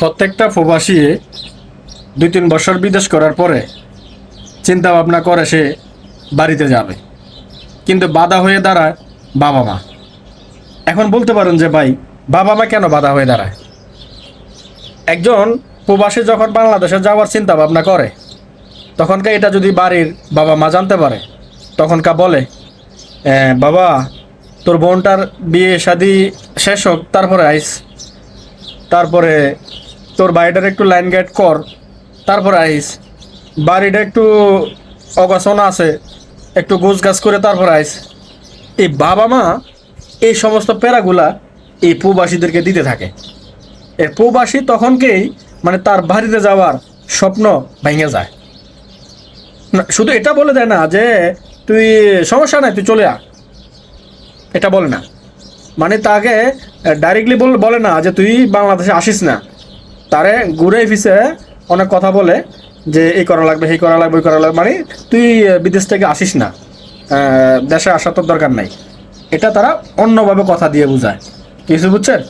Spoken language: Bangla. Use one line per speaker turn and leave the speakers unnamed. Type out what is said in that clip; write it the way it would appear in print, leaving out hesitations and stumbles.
প্রত্যেকটা প্রবাসী 2-3 বছর বিদেশ করার পরে চিন্তা ভাবনা করে সে বাড়িতে যাবে, কিন্তু বাধা হয়ে দাঁড়ায় বাবা মা। এখন বলতে পারেন যে ভাই, বাবা মা কেন বাধা হয়ে দাঁড়ায়? একজন প্রবাসী যখন বাংলাদেশে যাওয়ার চিন্তা ভাবনা করে, তখনকার এটা যদি বাড়ির বাবা মা জানতে পারে, তখনকার বলে বাবা তোর বোনটার বিয়ে শাদি শেষ হোক তারপরে আইস, তারপরে তোর বাড়িটার একটু লাইন গাইড কর, তারপরে আইস, বাড়িটা একটু অগাছনা আছে, একটু গোছ গাছ করে তারপরে আইস। এই বাবা মা এই সমস্ত প্যারাগুলা এই প্রবাসীদেরকে দিতে থাকে। এর প্রবাসী তখনকেই মানে তার বাড়িতে যাওয়ার স্বপ্ন ভেঙে যায়। না, শুধু এটা বলে দেয় না যে তুই সমস্যা নাই তুই চলে আ, এটা বলে না। মানে তাকে ডাইরেক্টলি বলে না যে তুই বাংলাদেশে আসিস না, তারে ঘুরে ফিসে অনেক কথা বলে যে এই করা লাগবে, এই করা লাগবে, ওই করা লাগবে, মানে তুই বিদেশ থেকে আসিস না, দেশে আসার তোর দরকার নাই। এটা তারা অন্যভাবে কথা দিয়ে বোঝায়। কিছু বুঝছেন?